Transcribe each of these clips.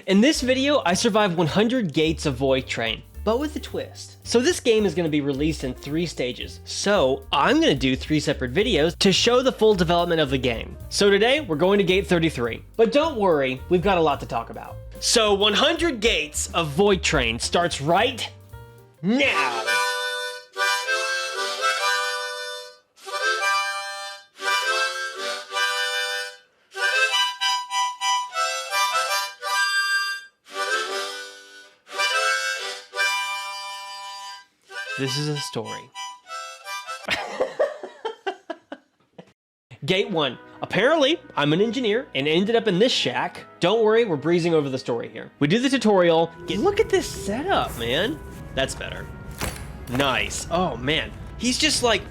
In this video, I survived 100 gates of VoidTrain, but with a twist. So this game is going to be released in 3 stages, so I'm going to do 3 separate videos to show the full development of the game. So today, we're going to gate 33, but don't worry, we've got a lot to talk about. So 100 gates of VoidTrain starts right now. This is a story. Gate 1. Apparently, I'm an engineer and ended up in this shack. Don't worry, we're breezing over the story here. We do the tutorial. Look at this setup, man. That's better. Nice. Oh, man. He's just like,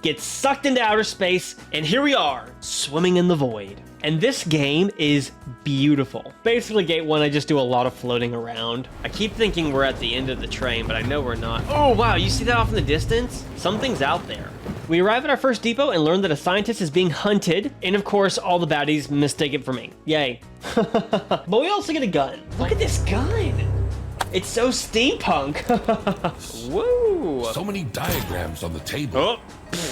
gets sucked into outer space, and here we are, swimming in the void. And this game is beautiful. Basically, gate 1, I just do a lot of floating around. I keep thinking we're at the end of the train, but I know we're not. Oh, wow, you see that off in the distance? Something's out there. We arrive at our first depot and learn that a scientist is being hunted, and of course, all the baddies mistake it for me. Yay. But we also get a gun. Look at this gun. It's so steampunk. Woo. So many diagrams on the table. Oh.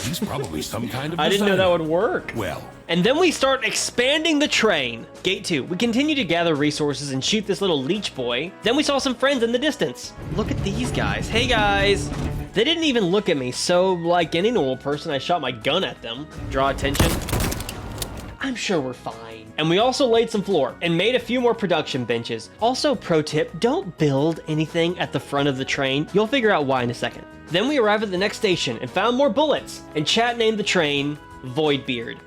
He's probably some kind of I didn't know that would work. Well. And then we start expanding the train. Gate 2, we continue to gather resources and shoot this little leech boy. Then we saw some friends in the distance. Look at these guys. Hey guys. They didn't even look at me, so like any normal person, I shot my gun at them. Draw attention. I'm sure we're fine. And we also laid some floor and made a few more production benches. Also, pro tip, don't build anything at the front of the train. You'll figure out why in a second. Then we arrived at the next station and found more bullets, and chat named the train VoidBeard.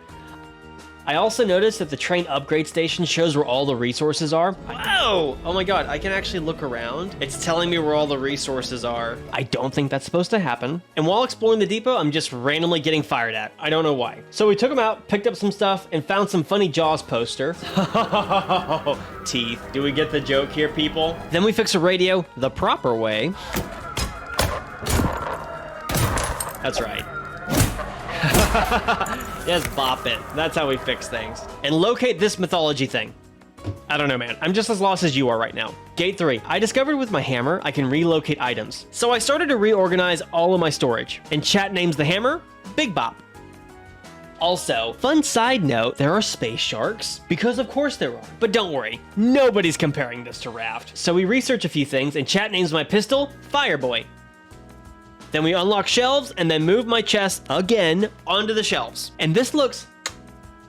I also noticed that the train upgrade station shows where all the resources are. Whoa! Oh my god, I can actually look around. It's telling me where all the resources are. I don't think that's supposed to happen. And while exploring the depot, I'm just randomly getting fired at. I don't know why. So we took them out, picked up some stuff, and found some funny Jaws poster. Teeth. Do we get the joke here, people? Then we fix a radio the proper way. That's right. Just bop it. That's how we fix things. And locate this mythology thing. I don't know, man. I'm just as lost as you are right now. Gate 3. I discovered with my hammer, I can relocate items. So I started to reorganize all of my storage. And chat names the hammer Big Bop. Also, fun side note, there are space sharks, because of course there are. But don't worry, nobody's comparing this to Raft. So we research a few things, and chat names my pistol Fireboy. Then we unlock shelves and then move my chest again onto the shelves. And this looks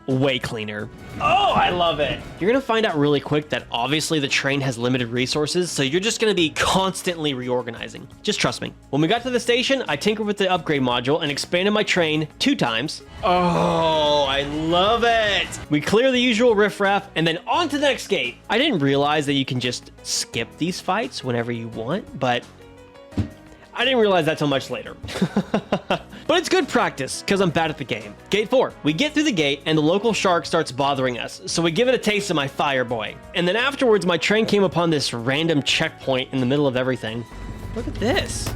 way cleaner. Oh, I love it. You're gonna find out really quick that obviously the train has limited resources, so you're just gonna be constantly reorganizing. Just trust me. When we got to the station, I tinkered with the upgrade module and expanded my train 2 times. Oh, I love it. We clear the usual riffraff and then on to the next gate. I didn't realize that you can just skip these fights whenever you want, but I didn't realize that till much later. But it's good practice, because I'm bad at the game. Gate 4. We get through the gate, and the local shark starts bothering us, so we give it a taste of my Fireboy. And then afterwards, my train came upon this random checkpoint in the middle of everything. Look at this.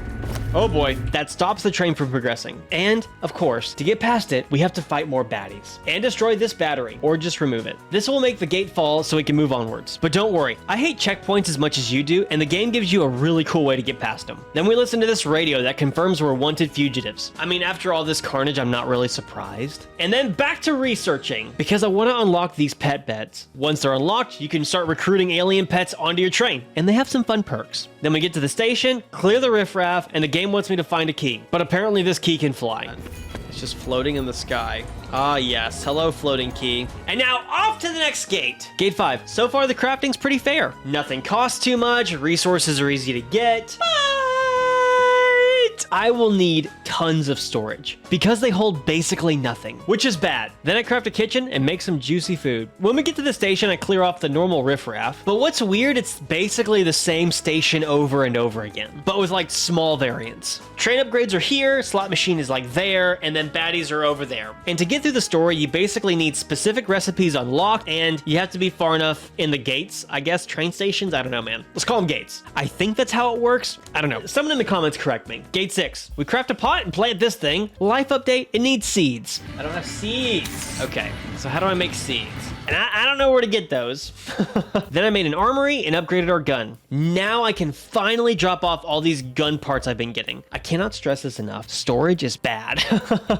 Oh boy, that stops the train from progressing. And, of course, to get past it, we have to fight more baddies. And destroy this battery, or just remove it. This will make the gate fall so we can move onwards. But don't worry, I hate checkpoints as much as you do, and the game gives you a really cool way to get past them. Then we listen to this radio that confirms we're wanted fugitives. I mean, after all this carnage, I'm not really surprised. And then back to researching, because I want to unlock these pet beds. Once they're unlocked, you can start recruiting alien pets onto your train, and they have some fun perks. Then we get to the station, clear the riffraff, and the game wants me to find a key, but apparently this key can fly. It's just floating in the sky. Ah, yes. Hello, floating key. And now off to the next gate. Gate 5. So far, the crafting's pretty fair. Nothing costs too much. Resources are easy to get. I will need tons of storage because they hold basically nothing, which is bad. Then I craft a kitchen and make some juicy food. When we get to the station, I clear off the normal riffraff, but what's weird, it's basically the same station over and over again, but with like small variants. Train upgrades are here, slot machine is like there, and then baddies are over there. And to get through the story, you basically need specific recipes unlocked, and you have to be far enough in the gates, I guess, train stations, I don't know, man. Let's call them gates. I think that's how it works. I don't know. Someone in the comments correct me. Gate 6. We craft a pot and plant this thing. Life update, it needs seeds. I don't have seeds. Okay, so how do I make seeds? And I don't know where to get those. Then I made an armory and upgraded our gun. Now I can finally drop off all these gun parts I've been getting. I cannot stress this enough. Storage is bad.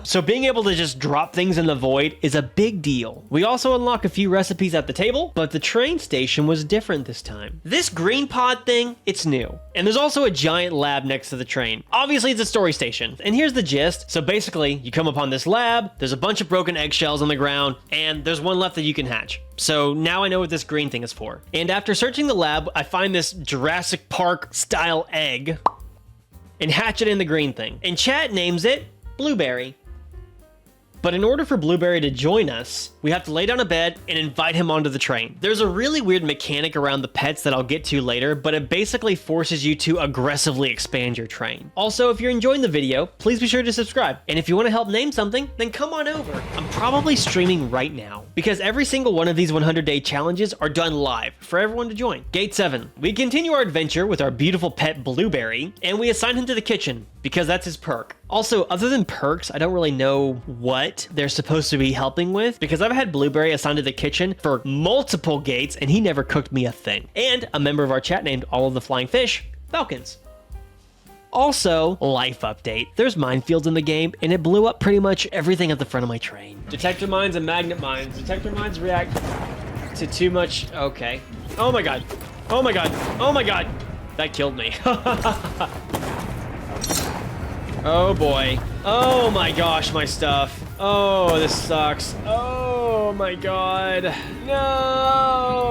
So being able to just drop things in the void is a big deal. We also unlock a few recipes at the table, but the train station was different this time. This green pod thing, it's new. And there's also a giant lab next to the train. Obviously it's a story station. And here's the gist. So basically you come upon this lab, there's a bunch of broken eggshells on the ground, and there's one left that you can hatch. So now I know what this green thing is for. And after searching the lab, I find this Jurassic Park style egg and hatch it in the green thing. And chat names it Blueberry. But in order for Blueberry to join us, we have to lay down a bed and invite him onto the train. There's a really weird mechanic around the pets that I'll get to later, but it basically forces you to aggressively expand your train. Also, if you're enjoying the video, please be sure to subscribe. And if you want to help name something, then come on over. I'm probably streaming right now because every single one of these 100-day challenges are done live for everyone to join. Gate 7. We continue our adventure with our beautiful pet Blueberry, and we assign him to the kitchen because that's his perk. Also, other than perks, I don't really know what they're supposed to be helping with because I've had Blueberry assigned to the kitchen for multiple gates and he never cooked me a thing. And a member of our chat named all of the flying fish Falcons. Also, life update. There's minefields in the game and it blew up pretty much everything at the front of my train. Detector mines and magnet mines. Detector mines react to too much. Okay. Oh my god. Oh my god. Oh my god. That killed me. Oh boy. Oh my gosh, my stuff. Oh, this sucks. Oh my god. No!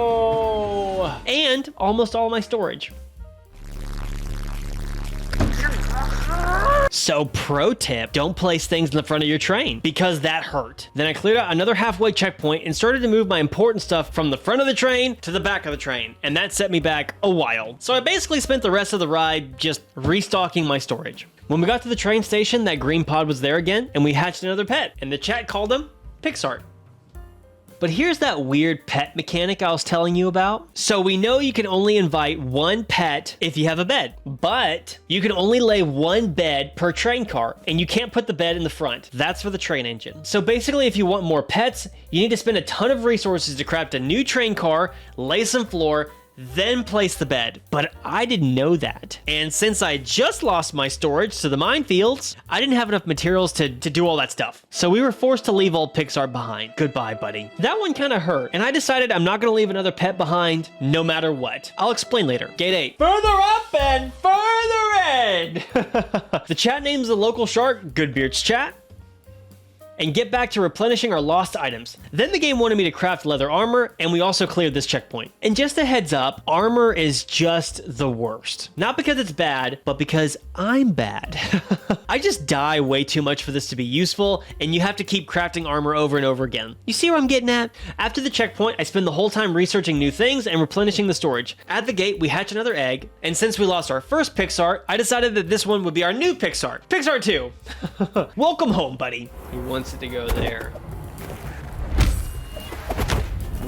And almost all my storage. So pro tip, don't place things in the front of your train because that hurt. Then I cleared out another halfway checkpoint and started to move my important stuff from the front of the train to the back of the train. And that set me back a while. So I basically spent the rest of the ride just restocking my storage. When we got to the train station, that green pod was there again and we hatched another pet and the chat called him Pixart. But here's that weird pet mechanic I was telling you about. So we know you can only invite one pet if you have a bed, but you can only lay one bed per train car and you can't put the bed in the front. That's for the train engine. So basically if you want more pets, you need to spend a ton of resources to craft a new train car, lay some floor, then place the bed. But I didn't know that. And since I just lost my storage to the minefields, I didn't have enough materials to do all that stuff. So we were forced to leave old Pixar behind. Goodbye, buddy. That one kind of hurt. And I decided I'm not going to leave another pet behind no matter what. I'll explain later. Gate 8. Further up and further in. The chat names the local shark GoodBeard's chat. And get back to replenishing our lost items. Then the game wanted me to craft leather armor, and we also cleared this checkpoint. And just a heads up, armor is just the worst. Not because it's bad, but because I'm bad. I just die way too much for this to be useful, and you have to keep crafting armor over and over again. You see where I'm getting at? After the checkpoint, I spend the whole time researching new things and replenishing the storage. At the gate, we hatch another egg, and since we lost our first Pixar, I decided that this one would be our new Pixar. Pixar 2. Welcome home, buddy. He wants it to go there.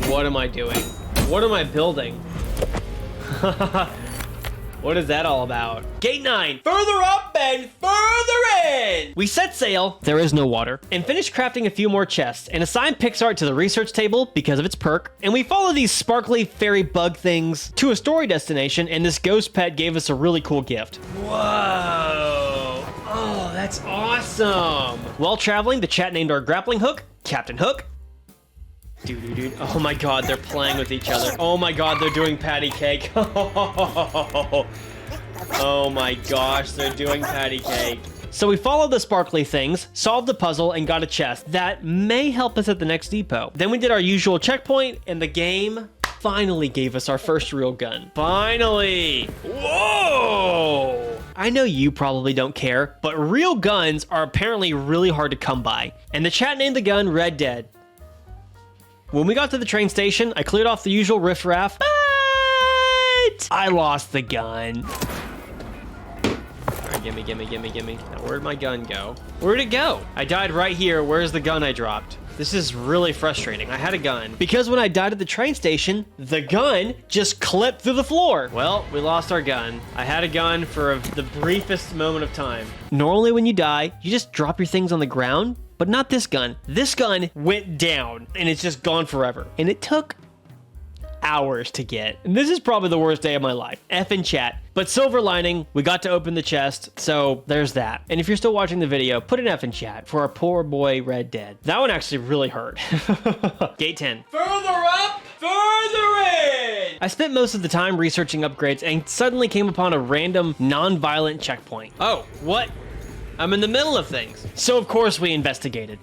What am I doing? What am I building? What is that all about? Gate 9. Further up and further in. We set sail. There is no water. And finished crafting a few more chests and assigned Pixar to the research table because of its perk. And we follow these sparkly fairy bug things to a story destination, and this ghost pet gave us a really cool gift. Whoa. Oh, that's awesome. While traveling, the chat named our grappling hook Captain Hook. Dude. Oh my god, they're playing with each other. Oh my god, they're doing patty cake. Oh my gosh, they're doing patty cake. So we followed the sparkly things, solved the puzzle, and got a chest that may help us at the next depot. Then we did our usual checkpoint, and the game finally gave us our first real gun. Finally! Whoa! I know you probably don't care, but real guns are apparently really hard to come by. And the chat named the gun Red Dead. When we got to the train station, I cleared off the usual riffraff, but I lost the gun. All right, gimme. Now, where'd my gun go? Where'd it go? I died right here. Where's the gun I dropped? This is really frustrating. I had a gun. Because when I died at the train station, the gun just clipped through the floor. Well, we lost our gun. I had a gun for the briefest moment of time. Normally when you die, you just drop your things on the ground, but not this gun. This gun went down and it's just gone forever. And it took hours to get. And this is probably the worst day of my life. F in chat. But silver lining, we got to open the chest, so there's that. And if you're still watching the video, put an F in chat for our poor boy Red Dead. That one actually really hurt. Gate 10. Further up, further in! I spent most of the time researching upgrades and suddenly came upon a random non-violent checkpoint. Oh, what? I'm in the middle of things. So of course we investigated.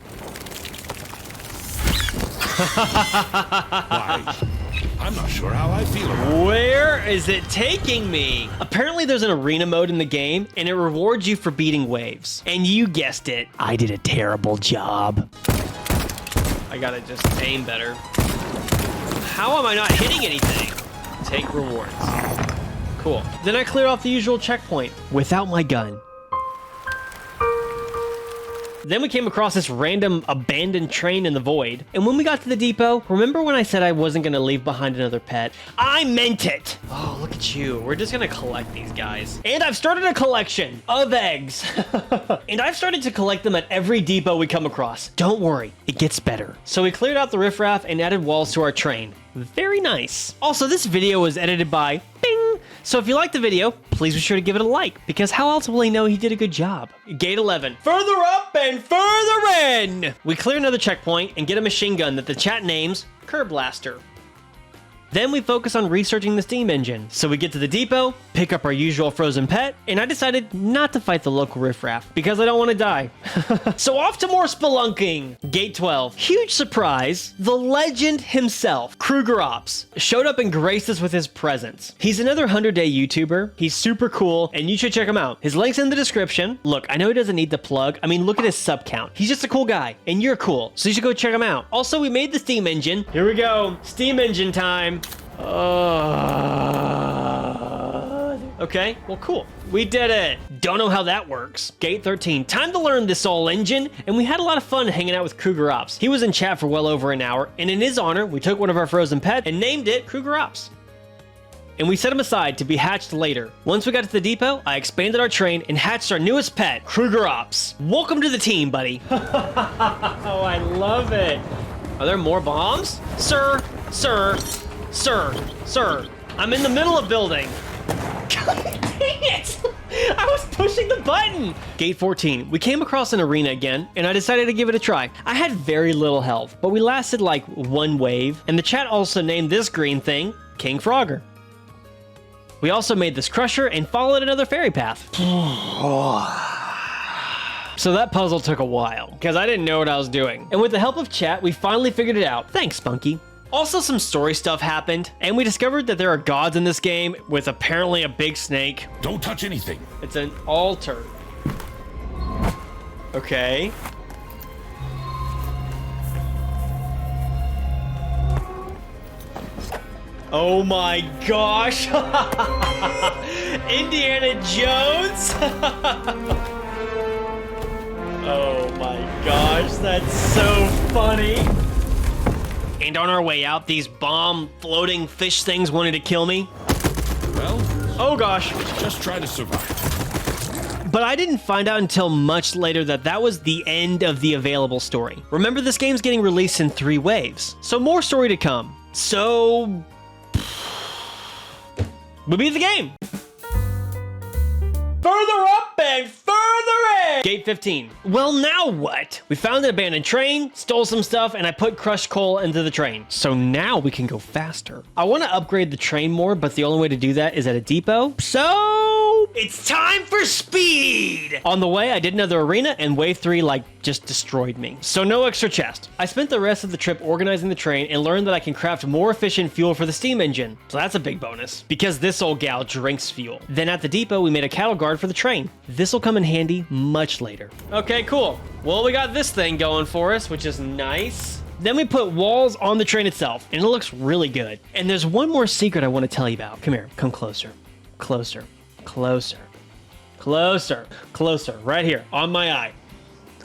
Why? I'm not sure how I feel about it. Where is it taking me? Apparently there's an arena mode in the game and it rewards you for beating waves. And you guessed it, I did a terrible job. I gotta just aim better. How am I not hitting anything? Take rewards. Cool. Then I cleared off the usual checkpoint without my gun. Then we came across this random abandoned train in the void. And when we got to the depot, remember when I said I wasn't gonna leave behind another pet? I meant it! Oh, look at you. We're just gonna collect these guys. And I've started a collection of eggs. And I've started to collect them at every depot we come across. Don't worry, it gets better. So we cleared out the riffraff and added walls to our train. Very nice. Also, this video was edited by Bing. So if you liked the video, please be sure to give it a like, because how else will he know he did a good job? Gate 11. Further up and further in! We clear another checkpoint and get a machine gun that the chat names Curb Blaster. Then we focus on researching the steam engine. So we get to the depot, pick up our usual frozen pet, and I decided not to fight the local riffraff because I don't want to die. So off to more spelunking. Gate 12. Huge surprise, the legend himself, Kruger Ops, showed up and graced us with his presence. He's another 100-day YouTuber. He's super cool, and you should check him out. His link's in the description. Look, I know he doesn't need the plug. I mean, look at his sub count. He's just a cool guy, and you're cool, so you should go check him out. Also, we made the steam engine. Here we go. Steam engine time. Okay, well, cool. We did it. Don't know how that works. Gate 13. Time to learn this old engine, and we had a lot of fun hanging out with Kruger Ops. He was in chat for well over an hour, and in his honor, we took one of our frozen pets and named it Kruger Ops. And we set him aside to be hatched later. Once we got to the depot, I expanded our train and hatched our newest pet, Kruger Ops. Welcome to the team, buddy. Oh, I love it. Are there more bombs? Sir, I'm in the middle of building. God dang it! I was pushing the button! Gate 14. We came across an arena again, and I decided to give it a try. I had very little health, but we lasted like one wave, and the chat also named this green thing King Frogger. We also made this crusher and followed another fairy path. So that puzzle took a while, because I didn't know what I was doing. And with the help of chat, we finally figured it out. Thanks, Spunky. Also, some story stuff happened, and we discovered that there are gods in this game with apparently a big snake. Don't touch anything. It's an altar. Okay. Oh my gosh! Indiana Jones? Oh my gosh, that's so funny. And on our way out, these bomb floating fish things wanted to kill me. Well, oh gosh. just try to survive. But I didn't find out until much later that that was the end of the available story. Remember, this game's getting released in 3 waves, so more story to come. So we beat the game. Further up and further in! Gate 15. Well, now what? We found an abandoned train, stole some stuff, and I put crushed coal into the train. So now we can go faster. I want to upgrade the train more, but the only way to do that is at a depot. So it's time for speed! On the way, I did another arena, and wave 3 just destroyed me. So no extra chest. I spent the rest of the trip organizing the train and learned that I can craft more efficient fuel for the steam engine. So that's a big bonus, because this old gal drinks fuel. Then at the depot, we made a cattle guard for the train. This will come in handy much later. Okay, cool. Well, we got this thing going for us, which is nice. Then we put walls on the train itself, and it looks really good. And there's one more secret I want to tell you about. Come here, come closer, closer, closer, closer, closer, right here on my eye.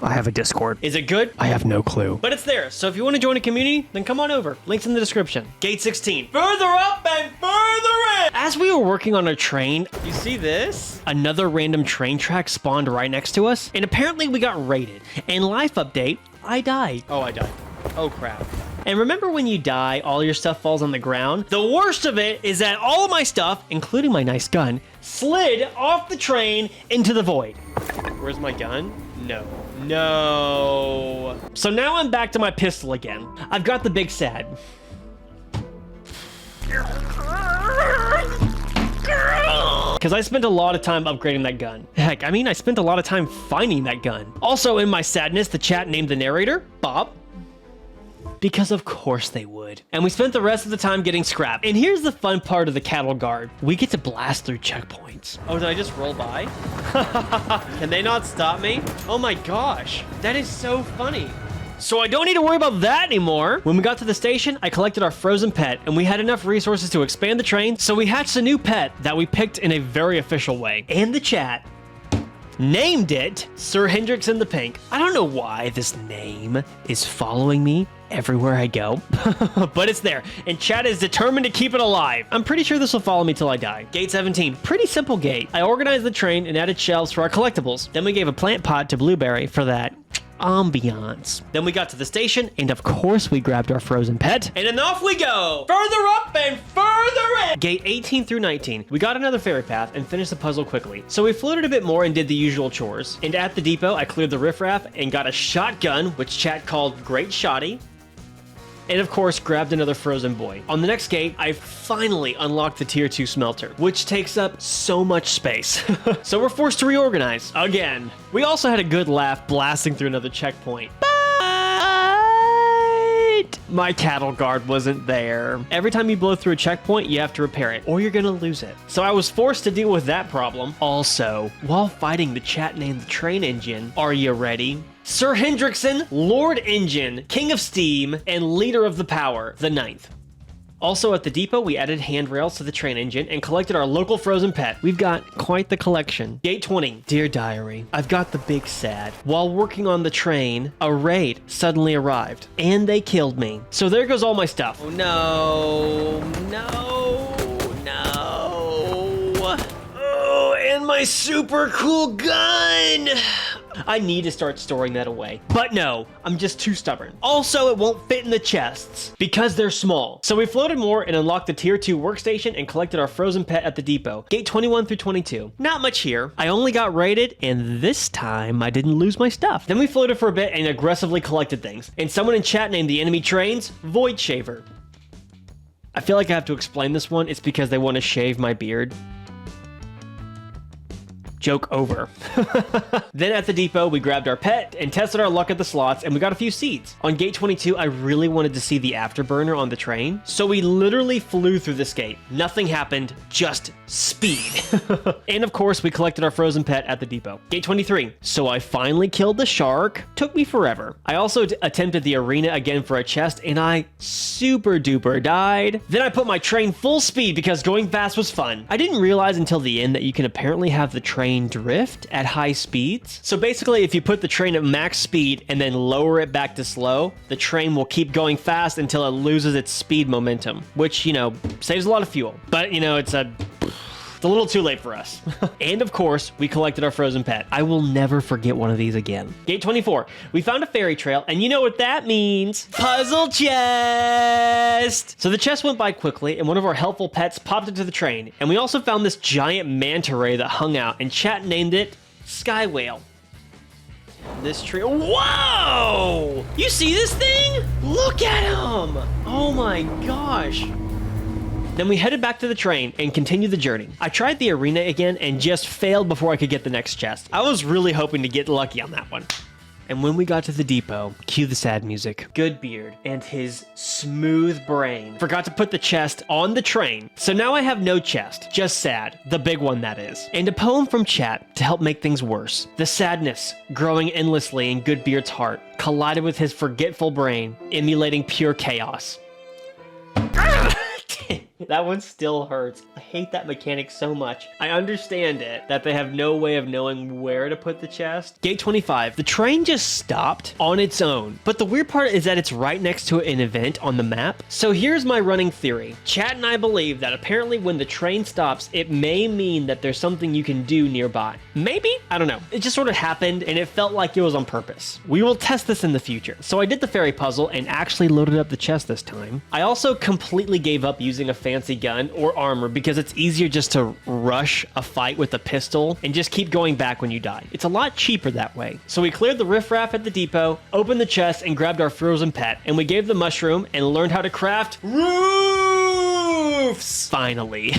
I have a Discord. Is it good? I have no clue. But it's there, so if you want to join a community, then come on over. Link's in the description. Gate 16. Further up and further in! As we we were working on a train, you see this? Another random train track spawned right next to us, and apparently we got raided. And life update, I died. Oh, I died. Oh, crap. And remember when you die, all your stuff falls on the ground? The worst of it is that all of my stuff, including my nice gun, slid off the train into the void. Where's my gun? No. No. So now I'm back to my pistol again. I've got the big sad. Because I spent a lot of time upgrading that gun. Heck, I mean, I spent a lot of time finding that gun. Also, in my sadness, the chat named the narrator Bob. Because of course they would. And we spent the rest of the time getting scrap. And here's the fun part of the cattle guard. We get to blast through checkpoints. Oh, did I just roll by? Can they not stop me? Oh my gosh, that is so funny. So I don't need to worry about that anymore. When we got to the station, I collected our frozen pet, and we had enough resources to expand the train, so we hatched a new pet that we picked in a very official way. And the chat named it Sir Hendrix in the Pink. I don't know why this name is following me everywhere I go, but it's there, and chat is determined to keep it alive. I'm pretty sure this will follow me till I die. Gate 17, pretty simple gate. I organized the train and added shelves for our collectibles. Then we gave a plant pot to Blueberry for that ambiance. Then we got to the station, and of course we grabbed our frozen pet, and then off we go! Further up and further in! Gate 18 through 19, we got another ferry path and finished the puzzle quickly. So we floated a bit more and did the usual chores. And at the depot, I cleared the riffraff and got a shotgun, which chat called Great Shotty. And of course, grabbed another frozen boy. On the next gate, I finally unlocked the tier 2 smelter, which takes up so much space. So we're forced to reorganize again. We also had a good laugh blasting through another checkpoint. But my cattle guard wasn't there. Every time you blow through a checkpoint, you have to repair it, or you're gonna lose it. So I was forced to deal with that problem. Also, while fighting the chat named the train engine, are you ready? Sir Hendrickson, Lord Engine, King of Steam, and Leader of the Power, the 9th. Also at the depot, we added handrails to the train engine and collected our local frozen pet. We've got quite the collection. Gate 20, Dear Diary, I've got the big sad. While working on the train, a raid suddenly arrived, and they killed me. So there goes all my stuff. Oh no, no, no. Oh, and my super cool gun. I need to start storing that away. But no, I'm just too stubborn. Also, it won't fit in the chests because they're small. So we floated more and unlocked the tier 2 workstation and collected our frozen pet at the depot. Gate 21 through 22. Not much here. I only got raided, and this time I didn't lose my stuff. Then we floated for a bit and aggressively collected things. And someone in chat named the enemy trains Void Shaver. I feel like I have to explain this one. It's because they want to shave my beard. Joke over. Then at the depot, we grabbed our pet and tested our luck at the slots, and we got a few seeds. On gate 22, I really wanted to see the afterburner on the train, so we literally flew through this gate. Nothing happened, just speed. And of course, we collected our frozen pet at the depot. Gate 23. So I finally killed the shark. Took me forever. I also attempted the arena again for a chest, and I super duper died. Then I put my train full speed because going fast was fun. I didn't realize until the end that you can apparently have the train drift at high speeds. So basically, if you put the train at max speed and then lower it back to slow, the train will keep going fast until it loses its speed momentum, which, you know, saves a lot of fuel. But, you know, it's a little too late for us. And of course, we collected our frozen pet. I will never forget one of these again. Gate 24. We found a fairy trail, and you know what that means. Puzzle chest! So the chest went by quickly, and one of our helpful pets popped into the train. And we also found this giant manta ray that hung out, and chat named it Sky Whale. This tree. Whoa! You see this thing? Look at him! Oh my gosh. Then we headed back to the train and continued the journey. I tried the arena again and just failed before I could get the next chest. I was really hoping to get lucky on that one. And when we got to the depot, cue the sad music. GoodBeard and his smooth brain forgot to put the chest on the train. So now I have no chest, just sad, the big one that is. And a poem from chat to help make things worse. The sadness growing endlessly in GoodBeard's heart collided with his forgetful brain, emulating pure chaos. That one still hurts. I hate that mechanic so much. I understand it, that they have no way of knowing where to put the chest. Gate 25. The train just stopped on its own. But the weird part is that it's right next to an event on the map. So here's my running theory. Chat and I believe that apparently when the train stops, it may mean that there's something you can do nearby. Maybe? I don't know. It just sort of happened and it felt like it was on purpose. We will test this in the future. So I did the ferry puzzle and actually loaded up the chest this time. I also completely gave up using a fancy gun or armor because it's easier just to rush a fight with a pistol and just keep going back when you die. It's a lot cheaper that way. So we cleared the riffraff at the depot, opened the chest and grabbed our frozen pet, and we gave the mushroom and learned how to craft roofs! Finally.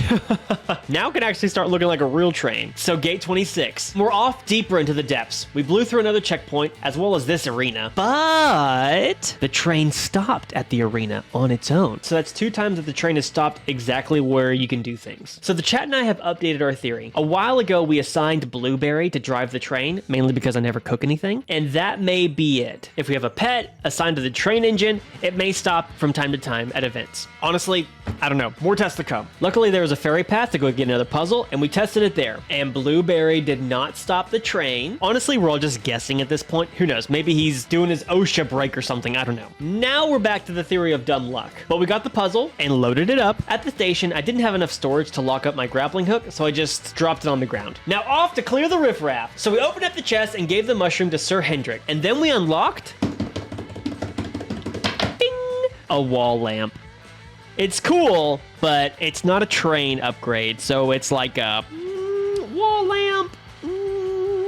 Now it can actually start looking like a real train. So gate 26. We're off deeper into the depths. We blew through another checkpoint as well as this arena, but the train stopped at the arena on its own. So that's 2 times that the train has stopped exactly where you can do things. So the chat and I have updated our theory. A while ago, we assigned Blueberry to drive the train, mainly because I never cook anything, and that may be it. If we have a pet assigned to the train engine, it may stop from time to time at events. Honestly, I don't know. More tests to come. Luckily, there was a ferry path to go get another puzzle, and we tested it there. And Blueberry did not stop the train. Honestly, we're all just guessing at this point. Who knows? Maybe he's doing his OSHA break or something. I don't know. Now we're back to the theory of dumb luck. But we got the puzzle and loaded it up. At the station, I didn't have enough storage to lock up my grappling hook, so I just dropped it on the ground. Now off to clear the riffraff. So we opened up the chest and gave the mushroom to Sir Hendrik. And then we unlocked... Ding! A wall lamp. It's cool, but it's not a train upgrade, so it's like a wall lamp,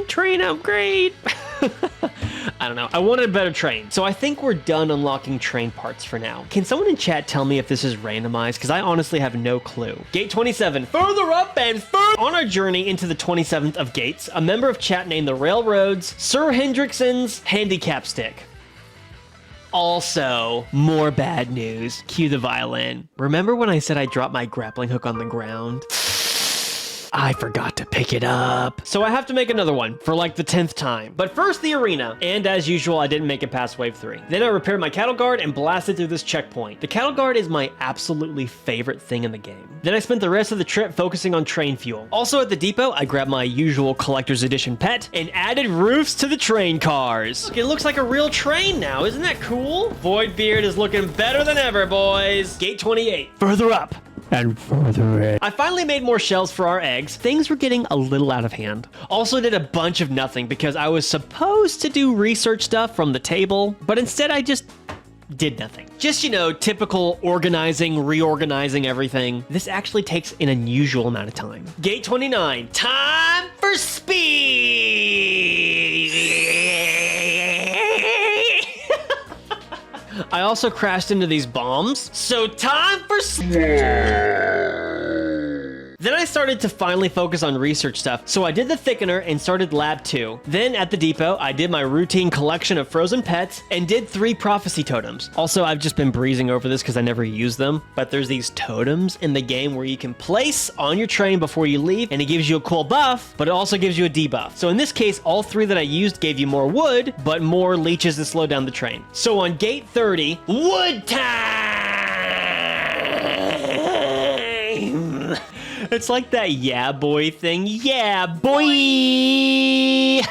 train upgrade. I don't know. I wanted a better train. So I think we're done unlocking train parts for now. Can someone in chat tell me if this is randomized? Because I honestly have no clue. Gate 27. Further up and further. On our journey into the 27th of gates, a member of chat named the Railroads, Sir Hendrickson's handicap stick. Also, more bad news. Cue the violin. Remember when I said I dropped my grappling hook on the ground? I forgot to pick it up. So I have to make another one for like the 10th time. But first the arena. And as usual, I didn't make it past wave 3. Then I repaired my cattle guard and blasted through this checkpoint. The cattle guard is my absolutely favorite thing in the game. Then I spent the rest of the trip focusing on train fuel. Also at the depot, I grabbed my usual collector's edition pet and added roofs to the train cars. It looks like a real train now. Isn't that cool? VoidTrain is looking better than ever, boys. Gate 28. Further up. And further in. I finally made more shells for our eggs. Things were getting a little out of hand. Also did a bunch of nothing because I was supposed to do research stuff from the table, but instead I just did nothing. Just, you know, typical organizing, reorganizing everything. This actually takes an unusual amount of time. Gate 29. Time for speed. I also crashed into these bombs. So time for... Then I started to finally focus on research stuff, so I did the thickener and started lab 2. Then at the depot, I did my routine collection of frozen pets and did 3 prophecy totems. Also, I've just been breezing over this because I never use them, but there's these totems in the game where you can place on your train before you leave, and it gives you a cool buff, but it also gives you a debuff. So in this case, all 3 that I used gave you more wood, but more leeches to slow down the train. So on gate 30, wood time! It's like that yeah boy thing. Yeah boy!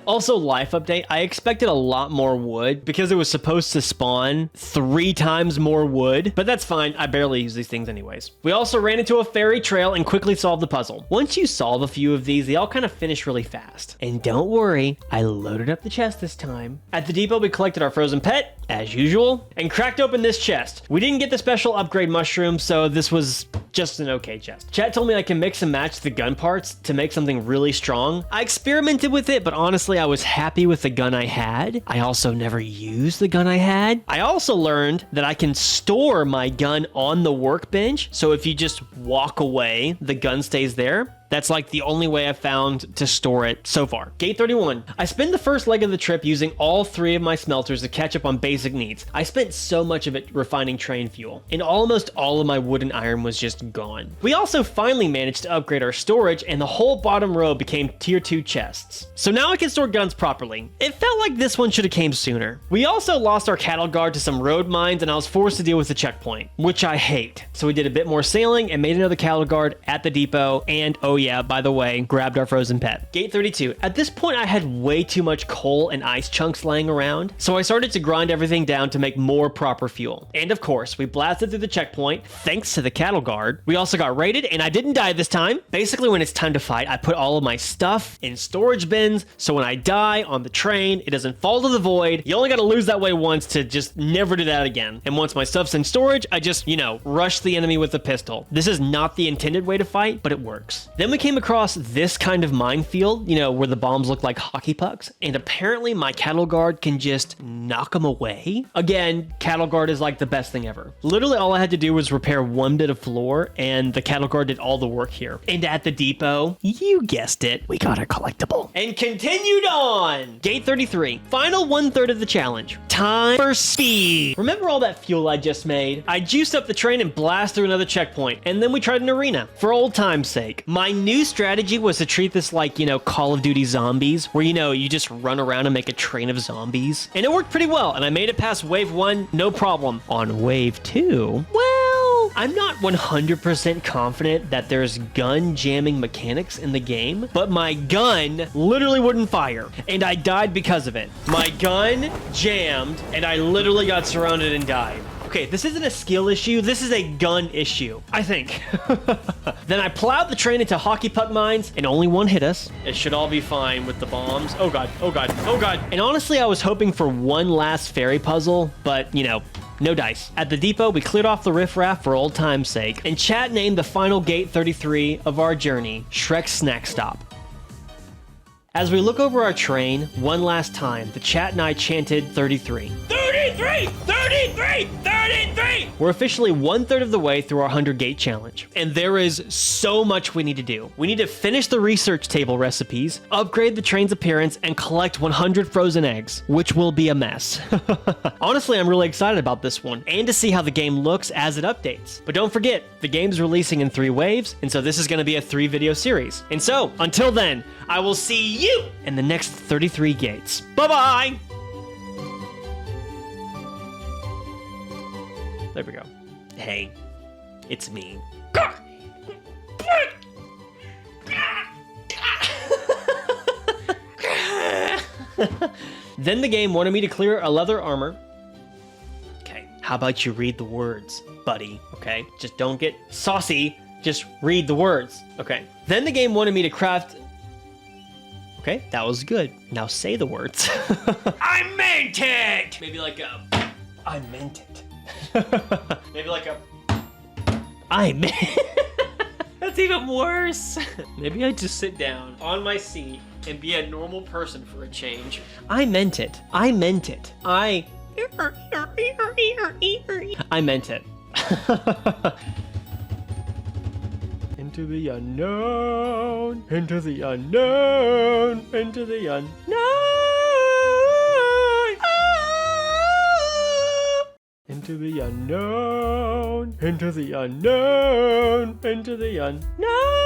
Also, life update, I expected a lot more wood because it was supposed to spawn 3 times more wood, but that's fine. I barely use these things anyways. We also ran into a fairy trail and quickly solved the puzzle. Once you solve a few of these, they all kind of finish really fast. And don't worry, I loaded up the chest this time. At the depot, we collected our frozen pet, as usual, and cracked open this chest. We didn't get the special upgrade mushroom, so this was just an okay chest. Chat told me I can mix and match the gun parts to make something really strong. I experimented with it, but honestly, I was happy with the gun I had. I also never used the gun I had. I also learned that I can store my gun on the workbench, so if you just walk away, the gun stays there. That's like the only way I've found to store it so far. Gate 31. I spent the first leg of the trip using all 3 of my smelters to catch up on basic needs. I spent so much of it refining train fuel, and almost all of my wood and iron was just gone. We also finally managed to upgrade our storage, and the whole bottom row became tier 2 chests. So now I can store guns properly. It felt like this one should have came sooner. We also lost our cattle guard to some road mines, and I was forced to deal with the checkpoint, which I hate. So we did a bit more sailing and made another cattle guard at the depot, and oh yeah, by the way, grabbed our frozen pet. Gate 32. At this point, I had way too much coal and ice chunks laying around, so I started to grind everything down to make more proper fuel. And of course, we blasted through the checkpoint, thanks to the cattle guard. We also got raided, and I didn't die this time. Basically, when it's time to fight, I put all of my stuff in storage bins, so when I die on the train, it doesn't fall to the void. You only gotta lose that way once to just never do that again. And once my stuff's in storage, I just, rush the enemy with a pistol. This is not the intended way to fight, but it works. Then we came across this kind of minefield, where the bombs look like hockey pucks, and apparently my cattle guard can just knock them away. Again, cattle guard is like the best thing ever. Literally all I had to do was repair one bit of floor, and the cattle guard did all the work here. And at the depot, you guessed it, we got a collectible. And continued on! Gate 33, final 1/3 of the challenge. Time for speed. Remember all that fuel I just made? I juiced up the train and blasted through another checkpoint, and then we tried an arena. For old time's sake. My new strategy was to treat this like, Call of Duty Zombies, where, you just run around and make a train of zombies. And it worked pretty well, and I made it past wave 1, no problem. On wave 2, well, I'm not 100% confident that there's gun jamming mechanics in the game, but my gun literally wouldn't fire, and I died because of it. My gun jammed, and I literally got surrounded and died. Okay, this isn't a skill issue, this is a gun issue, I think. Then I plowed the train into hockey puck mines, and only one hit us. It should all be fine with the bombs. Oh god, oh god, oh god. And honestly, I was hoping for one last ferry puzzle, but, no dice. At the depot, we cleared off the riffraff for old time's sake, and chat named the final gate 33 of our journey, Shrek's Snack Stop. As we look over our train, one last time, the chat and I chanted 33. 33! 33! 33! We're officially 1/3 of the way through our 100 gate challenge. And there is so much we need to do. We need to finish the research table recipes, upgrade the train's appearance, and collect 100 frozen eggs, which will be a mess. Honestly, I'm really excited about this one, and to see how the game looks as it updates. But don't forget, the game's releasing in 3 waves, and so this is going to be a 3-video series. And so, until then, I will see you in the next 33 gates. Bye-bye! There we go. Hey, it's me. Then the game wanted me to clear a leather armor. Okay, how about you read the words, buddy? Okay, just don't get saucy. Just read the words. Okay. Then the game wanted me to craft... Okay, that was good. Now say the words. I meant it! Maybe like a... I meant it. Maybe like a... I meant... That's even worse. Maybe I just sit down on my seat and be a normal person for a change. I meant it. I meant it. I meant it. Into the unknown, into the unknown, into the unknown. Into the unknown, into the unknown, into the unknown.